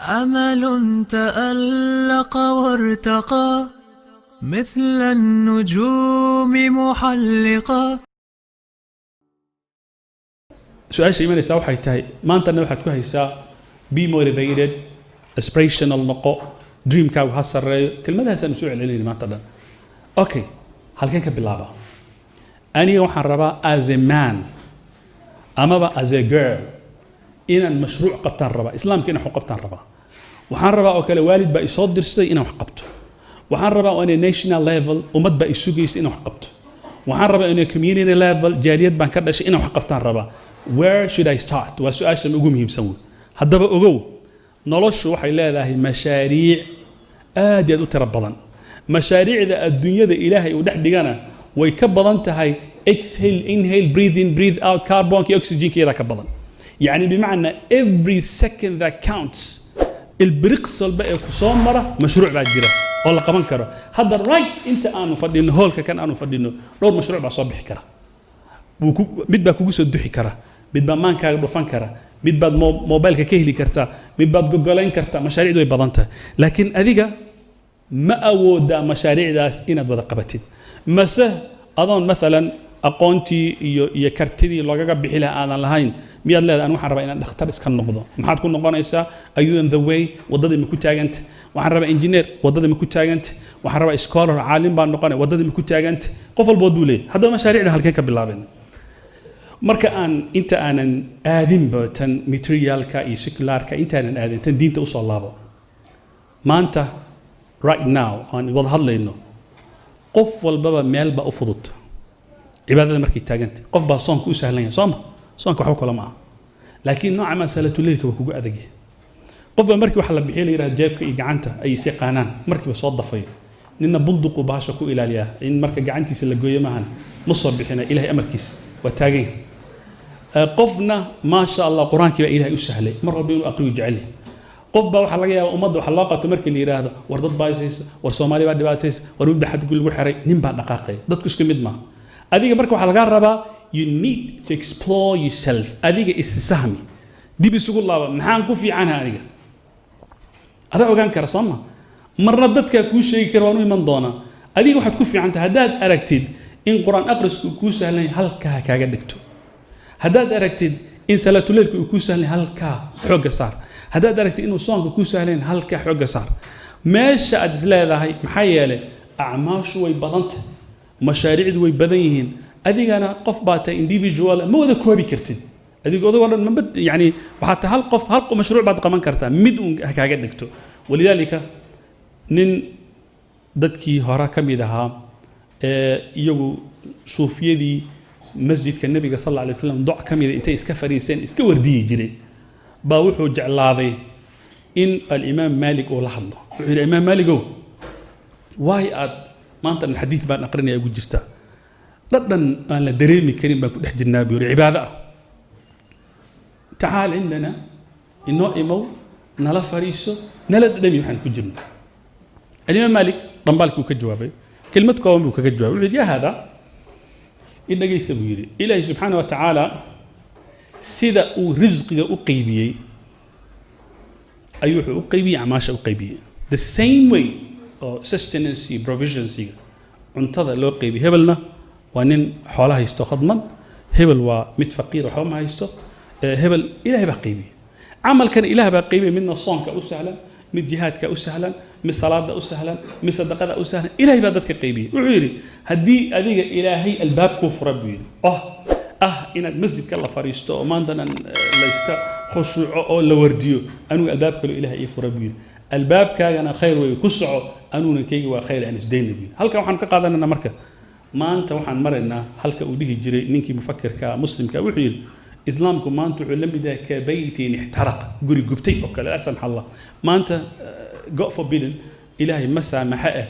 أمل تألق وارتقى مثل النجوم محلقا. سؤال شيء من يساوي حيتاي ما أنت نبحث كويسا be motivated aspirational نقو dream كاو هالسر كلمة هذا سنسوي على اللي ما تدا أوكي هل كان كبلابا أنا وحربا as a man أما با as a girl إن المشروع قبتان ربا إسلام كنا حقبتان ربا وحربا أوكل والد بقى يصدر درستي إنه حقبته وحربا وأنا national level ومد بقى يسوقيس إنه حقبته وحربا أنا community level جاليات بانكردش إنه حقبتان ربا where should I start وسؤال شنو أقوم يسوي هذا بقى أقول نلش وحي لا ذا مشاريع آدي تربضن مشاريع ذا الدنيا ذا إلهي ودح دجانا ويكبضن تهاي exhale inhale breathe in breathe out carbon كي أكسجين كي ذا كبضن يعني بمعنى every second that counts البريقصل بقى كسام مرة مشروع بعد جرا والله كمان كرا هذا right أنت أنا فدينه هولك كان أنا فدينه دور مشروع بعصابح كرا بدبا كوجس الدحي كرا بدبا مان كا دفن كرا بدبا موبايلك كهلي كرتا بدبا جوجلين كرتا مشاريع دوي بدنته لكن أذيك ما أودا مشاريع داس إن بدا قبتين مسه أظن مثلا أقونتي يكرتدي لوجا بحيلها أنا لهين مياد لا أنا وحرب إن نختار إسكان نقضه ما حد كون نقانا إسا أيو in the way وضد ما كنت أجنت وحرب إنجينير وضد ما كنت أجنت وحرب إسكالر عالم بان نقانا وضد ما كنت أجنت قفل بودولي هذا مشاريعنا هالكيك باللابن marka aan inta aanan aadinba tan materialka iyo secularka inta aanan aadin tan diinta u soo laabo maanta right now aan wada hadlayno qof walbaba meel ba u fudud cibaadada markay taaganta qof baa soonka u sahlan yahay soonka waxba kala ma aha laakiin nooca ma salatu leelka waa kugu adag qof baa markii wax la bixiyo la yiraahdo jeebka iyo gacanta ay si qaanaan markii soo dafay ninna bunduqu baasha ku ilaaliya in marka gacantiisa la gooyo maahan ma soo bixina ilaahay amarkiisa waa taagay qofna ma sha Allah quraanki baa ilaahay u sahlay mar walba inuu aqriyo jecel qof baa waxa laga yaabaa ummadda waxa loo qabto markii la yiraahdo war dad baayis war Soomaali baa dhibaatays war mid xad gul lagu xiray nin baa dhaqaaqay dadku isku mid ma adiga marka waxa laga rabaa you need to explore yourself adiga issaahmi dib isugu laaba maxaan ku fiicanahay aniga ada ogaan kara Soomaa marna dadka ku sheegi kara waanu iman doona adiga waxaad ku fiicantahay hadaad aragtid in quraan aqrisku ku sahlan halka kaaga dhigto هداد أركتد إن صلاة الليل كو سهلين هلكا حوجة صار هداد أركتد إنه صانك كو سهلين هلكا حوجة صار ماشى أجزلا هاي محيالة أعمال شوي بدنت مشاريع دوي بدنيهن أديك أنا قف باتا individual مو ذا كوبي كرتد أديك هذا والله ما بد يعني وحتى هلق مشروع بعد قمان كرتا مدون هكذا نكتو ولذلك نن دتكي هرا كم يدها يجو صوفيدي مسجد كالنبي صلى الله عليه وسلم ضع كم إذا أنت إسكفريسين إسكوردي جري باوحو جعلاضي إن الإمام مالك ولحظة الإمام مالك هو واي أد ما أنت الحديث بان أقرني أقول جستا لدن أنا دريمي كريم بكل حج النبي عبادة تعال عندنا إنه إمو نلا فريسو نلا دمي وحن كجرنا الإمام مالك رمبالك وكجوابي كلمتك قوم وكجوابي يا هذا إن جيس بيري إلهي سبحانه وتعالى سيدا ورزق أقيبي أيوه أقيبي عماش أقيبي the same way sustenance provisions انتظر لو أقيبي هبلنا وانين حولها يستخدمن هبل ومت فقير وحومها يستو هبل إلهي بقيبي عمل كان إلهي بقيبي من الصوم كأسهلا من جهاد كأسهلا من صلاة أسهلا من صدقة أسهلا إلهي بدتك قيبي وعيري هدي أديك إلهي الباب كفر ربي إن المسجد كلا فريستو ما عندنا ليست خشوع أو لورديو أنو الباب كله إلهي يفر ربي الباب كان خير ويكسع أنو نكيج وخير أن سدين بي هل كان وحنا كقاعدنا أنا مركب ما أنت وحنا مرنا هل كأوديه جري نينكي مفكر كمسلم كوحيل إسلامكم ما أنتوا علم بده كبيت احترق قولي جبتي أوكي لا سمح الله ما أنت go forbidden إلهي مسا محقه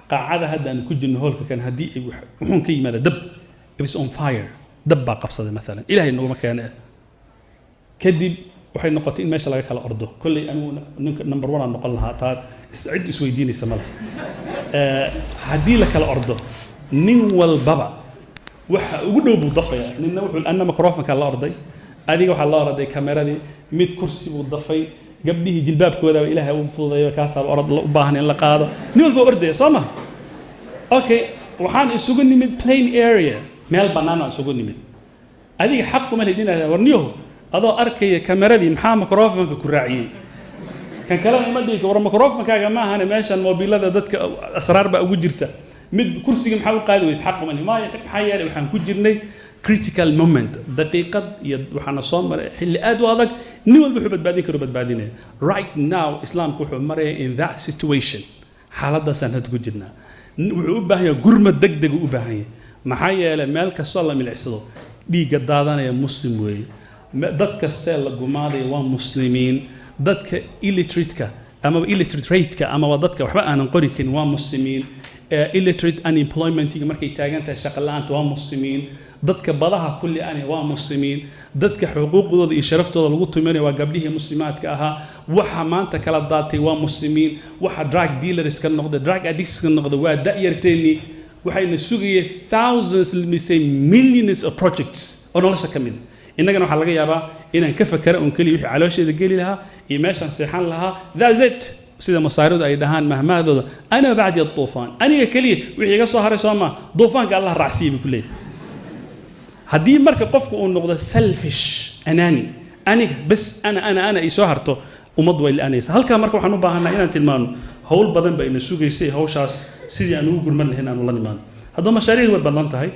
قاعدة هذا أن كل النهول كان هدي وحون كي ماذا دب if it's on fire دب قبصة مثلا إلهي إنه مكان كدب وحين نقطين ماشي لك على أرضه كل أنو نمبر 1 نقول لها تاد عد سويديني سملا هدي لك على أرضه نول بابا وقولوا بالضفة ننوح أن ميكروفون كان على أرضي أديك وحلا أرضي كاميرا دي 100 كرسي بالضفة gabdhihi jilbaabkooda ilaahay u fududeeyo kaasaba orod u baahan in la qaado nin walba ordaya soo ma okay waxaan isugu nimid plain area meel bannaan aan isugu nimid adiga xaq uma leedin warniyo adoo arkaya kameradii maxaa microphone-ka ku raaciyay kan kalena ima dhigi war microphone-kaaga ma ahane meeshan mobilada dadka asraar baa ugu jirta mid kursiga maxaa u qaadi weysa xaq uma leedin maxaa yeelay waxaan ku jirnay critical moment daqiiqad iyo waxaana soo maray xilli aad u adag nin walba wuxuu badbaadin karo badbaadinaya right now islaamku wuxuu maraya in that situation xaaladaasaan hadda ku jirnaa wuxuu u baahan yahay gurmad degdeg u baahan yahay maxaa yeelay meel kastoo la milicsado dhiigga daadanaya muslim weeye dad kastee la gumaadaya waa muslimiin dadka illiterate-ka ama illiterate rate-ka ama dadka waxba aanan qori karin waa muslimiin illiterate unemployment-iga markay taagan tahay shaqo la'aanta waa muslimiin dadka badaha kulli ani waa muslimiin dadka xuquuqdooda iyo sharaftooda lagu tumanaya waa gabdhihii muslimaadka ahaa waxa maanta kala daatay waa muslimiin waxa drug dealers ka noqda drug addicts ka noqda waa da'yarteennii waxayna sugayeen thousands let me say millions of projects oo nolosha ka mid innagana waxaa laga yaabaa inaan ka fakara un keliya wixii caloosheeda geli lahaa iyo meeshaan seexan lahaa that's it sida masaaridu ay dhahaan mahmahdooda ana bacdi duufaan aniga keliya wixii iga soo haray soo ma duufaanka allah raacsiiyey buu ku leeyahay haddii marka qofku uu noqdo selfish anani aniga bas ana ay soo harto ummad way la'aanaysa halkaa marka waxaan u baahanaa inaan tilmaano howl badan ba ina sugaysay hawshaas sidii aan ugu gurman lahayn aan ula nimaano haddaba mashaariicdu way badan tahay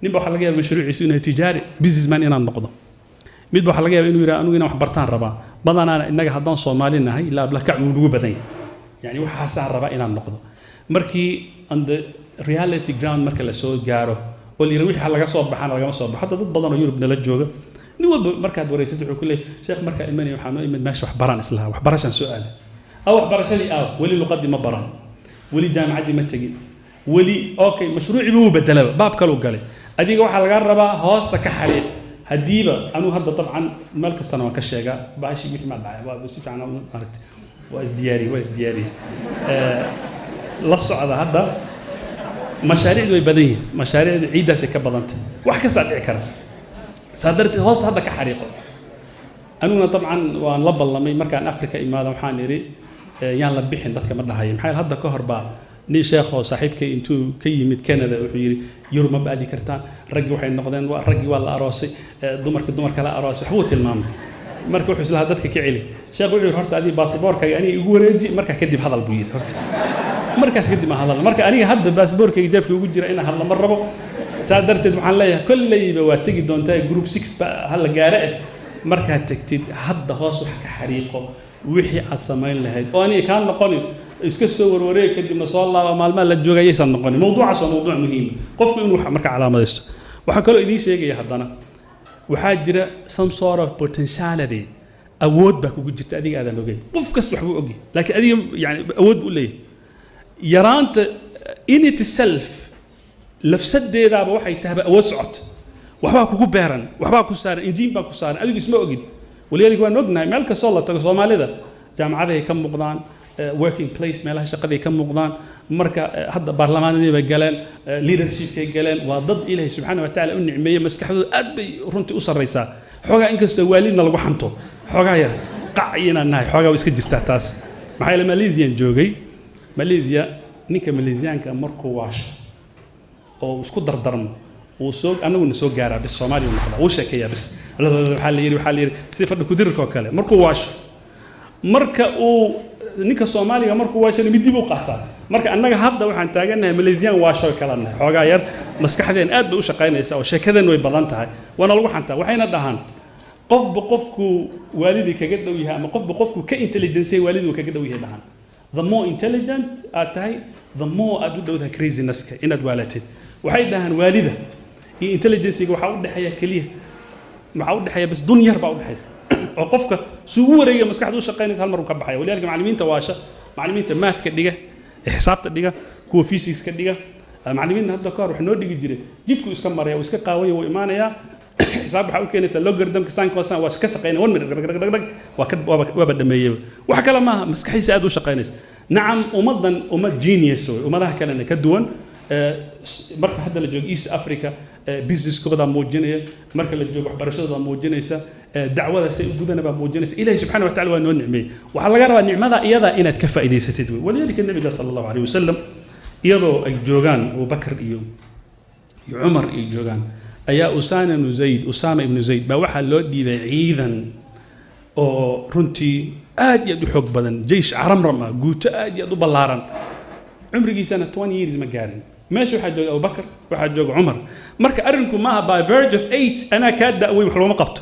ninba waxaa laga yaaba mashruuciisu inuu tijaari businessman inaan noqdo midba waxaa laga yaaba inuu yidhaha anigu inaan wax bartaan rabaa badanaana innaga haddaan Soomaali nahay ilaa blakac uu ugu badan yahay yani waxaasaan rabaa inaan noqdo markii on the reality ground marka la soo gaaro oo la yidhaha wixii laga soo baxana lagama soo baxo hadda dad badan oo Yurub nala jooga nin walba markaad wareysid wuxuu ku leeyahay sheekh marka ilmani waxaan u imid meesha wax baran islaha wax barashan su'aal aw wax barashadii wali luqadii ma baran wali jaamacadii ma tagin wali okay mashruuci buu bedelay baab kale u galay adiga waxa laga rabaa hoosta ka xariiq hadiiba anu hadda dabcan meel kastana waan ka sheegaa baashi wixii ma dhacay waa si fiican u aragtay waa isdiyaari la socda hadda mashaariicdu way badan yihiin mashaariicdu ciidaasay ka badantay wax ka saadhici kara saadartii hoosta hadda ka xariiqo anuguna dabcan waan la ballamay markaan Afrika imaado waxaan iri yaan la bixin dadka ma dhahayo maxay hadda ka hor baa nin sheekh oo saaxiibkay intuu ka yimid Canada wuxuu yiri Yurub ma baadi kartaan raggi waxay noqdeen raggi waa la aroosay dumarka la aroosay wuxuu tilmaamay marka wuxuu islaha dadka ka celi sheekh wuxuu horta adii baasaboorkaaga aniga igu wareeji marka kadib hadal buu yiri horta markaas kadib ma hadal marka aniga hadda baasaboorkayga jeebka ugu jira in hadal ma rabo saadarteed waxaan leeyahay kullayba waa tagi doontaa group 6 hal gaara marka tagtid hadda hoos wax ka xariiqo wixii aad samayn lahayd oo aniga kaan noqonin iska soo warwareeg kadibna soo laaba maalmaha la joogaysan noqonin mawduucaas waa mawduuc muhiim qofku inuu marka calaamadaysto waxa kale oo idin sheegaya haddana waxaa jira some sort of potentiality awood baa kugu jirta adiga aadan ogeyn qof kasta wax buu ogyahay laakiin adiga yani awood buu leeyahay yaraanta in itself lafsadeedaaba waxay tahay awood socod waxbaa kugu beeran waxbaa ku saaran injiin baa ku saaran adigu isma ogid waliyalig waan ognahay meel kastoo la tago Soomaalida jaamacadahay ka muuqdaan working place meelaha shaqaday ka muuqdaan marka hadda baarlamaanadii bay galeen leadership-kay galeen waa dad Ilaahay subxaanahu wa ta'ala u nicmeeyay maskaxdooda aad bay runtii u sarreysaa xogaa inkastoo waalidna lagu xanto xogaa yar qacayina nahay xogaa iska jirtaa taas maxay la Malaysia joogay Malaysia ninka Malaysiyaanka markuu waasho oo isku dardarmo oo soo anaguna soo gaaraa bis Soomaaliya noqda oo sheekaya bis waxa la yiri si fadhi ku dirko kale markuu waasho marka uu ninka Soomaaliga markuu waasho mid dib u qaataa marka annaga hadda waxaan taaganahay Malaysian waasho kala nahay xogaa yar maskaxdeen aad bay u shaqaynaysaa oo sheekadan way badan tahay wana lagu xantaa waxayna dhahaan qofku waalidii kaga dhow yahay ama qofku ka intelligence waalidii kaga dhow yahay dhahaan the more intelligent aad tahay the more aad u dhowdahay craziness-ka inaad waalatid waxay dhahaan waalida iyo intelligence-ga waxa u dhaxaya kaliya waxa u dhaxaya bas dun yar baa u dhaxaysa oo qofka suu wareega maskaxdu shaqaynaysa hal mar uu ka baxay walaalka macallimiinta waasha macallimiinta math-ka dhiga xisaabta dhiga kuwa physics-ka dhiga macallimiinta hadda ka hor wax noo dhigi jiray jidku iska maraya oo iska qaawaya oo imaanaya xisaab waxa uu keenaysa logarithm-ka sin cosine waa ka shaqaynaya 1 minute waa dhameeyay wax kale ma maskaxiisa aad u shaqaynaysa nacam ummadan ummad genius oo ummadaha kalena ka duwan marka hadda la joogo East Africa business kooda muujinaya marka la joogo waxbarashada muujinaysa dacwada say u gudanaba muujinaysa ilaahay subxaanahu wa ta'ala waa noo nicmeeyay waxa laga rabaa nicmada iyada inaad ka faa'iideysatid waliyadika nabiga sallallahu alayhi wasallam iyadoo ay joogaan Abu Bakr iyo Umar ay joogaan ayaa Usama ibn Zayd baa waxa loo dhiibay ciidan oo runtii aad iyo u xoog badan jeysh caramrama guuto aad iyo u ballaaran umrigiisana 20 years ma gaarin meesha waxa jooga Abu Bakr waxa jooga Umar marka arinku ma by verge of age ana ka da'way wax looma qabto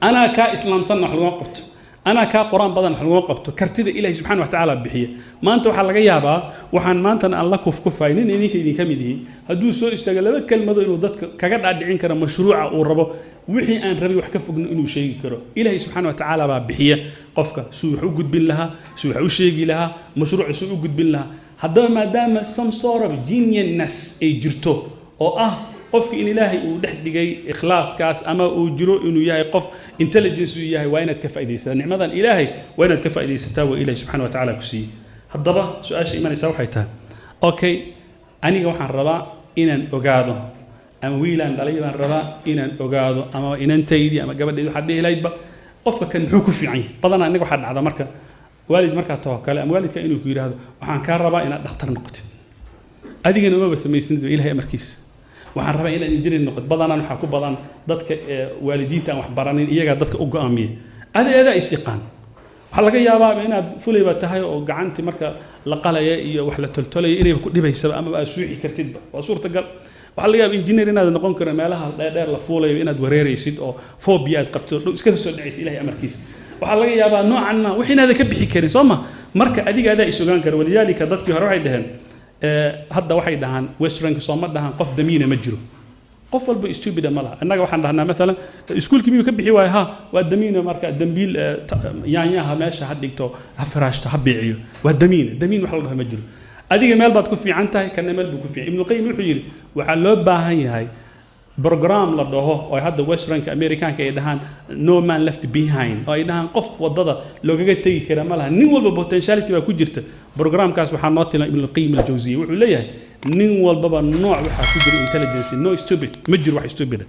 ana ka islaamsan wax looma qabto ana ka quraan badan wax looma qabto kartida ilaahay subxaanahu wa ta'ala bixiye maanta waxa laga yaabaa waxaan maanta alla kufaynin idinka idin kamid yihiin hadduu soo istaago laba kelmado inuu dadka kaga dhaadhicin karo mashruuca uu rabo wixii aan rabay wax ka fogno inuu sheegi karo ilaahay subxaanahu wa ta'ala baa bixiye qofka suu wax u gudbin lahaa suu wax u sheegi lahaa mashruuca suu u gudbin lahaa haddaba maadaama some sort of geniusness ay jirto oo ah qofka in ilaahay uu dhex dhigay ikhlaaskaas ama uu jiro inuu yahay qof intelligence uu yahay waa inaad ka faa'iideysataa nicmadan ilaahay waa inaad ka faa'iideysataa waa ilaahay subxaanahu wa ta'ala ku siiyey haddaba su'aasha imanaysa waxay tahay okay aniga waxaan rabaa inaan ogaado ama wiilaan dhalay baan rabaa inaan ogaado ama inantaydii ama gabadhaydii waxaad dhihi lahaydba qofka kan muxuu ku fiican yahay badanaa aniga waxaa dhacda marka waalid markaa taho kale ama waalidka inuu ku yidhaahdo waxaan kaa rabaa inaad dhakhtar noqotid adigana umaba samaysanid ilaahay amarkiisa waxaan rabaa inaad injineer noqotid badanaan waxaa ku badan dadka waalidiinta aan wax baranin iyagaa dadka u go'aamiya adeeda is yaqaan waxa laga yaabaa inaad fulayba tahay oo gacantii marka la qalaya iyo wax la toltolaya inay ku dhibaysaba ama aad suuxi kartidba waa suurtagal waxa laga yaabaa injineer inaad noqon karo meelaha dheer la fuulayo inaad wareeraysid oo phobia aad qabto iska soo dhacaysid ilaahay amarkiisa waxa laga yaabaa noocan ma wixinaada ka bixi karin Soomaa marka adiga adaa isugaan karo waliyaalika dadkii hore waxay dhaheen hadda waxay dhahan westernka Sooma dhahan qof damiina ma jiro qof walba stupid ma laha annaga waxaan dhahnaa mesela iskuulkii miyuu ka bixi waay ha waa damiina marka dambiil yaanyaha meesha ha dhigto ha faraashto ha biiciyo waa damiin wax la dhaho ma jiro adiga meel baad ku fiican tahay kana meel buu ku fiican ibn qayyim wuxuu yiri waxa loo baahan yahay program la dhaho oo hadda westernka amerikaanka ay dhahaan no man left behind oo ay dhahaan qof wadada loogaga tagi kara ma laha nin walba potentiality baa ku jirta programkaas waxaa noo tilmaamay ibn qayyim al-jawziyya wuxuu leeyahay nin walba nooc waxa ku jira intelligence no stupid ma jiro wax stupid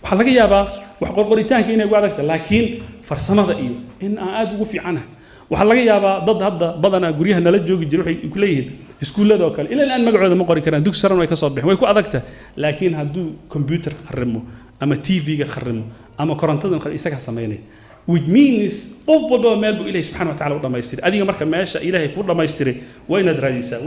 waxa laga yaabaa wax qorqoritaanka inay ugu adagta laakiin farsamada iyo in aan aad ugu fiicanahay waxa laga yaabaa dad hadda badana guryaha nala joogi jiray waxay ku leeyihiin iskuulada oo kale ilaa aan magacooda ma qori karaan dugsi saran way ka soo bixin way ku adagta laakiin hadduu computer kharimo ama TV-ga kharimo ama korontadan isaga sameeynay which means qof walba meel buu ilaahay subxaanahu wa ta'ala u dhamaystiray adiga marka meesha ilaahay ku dhamaystiray waa inaad raadisaa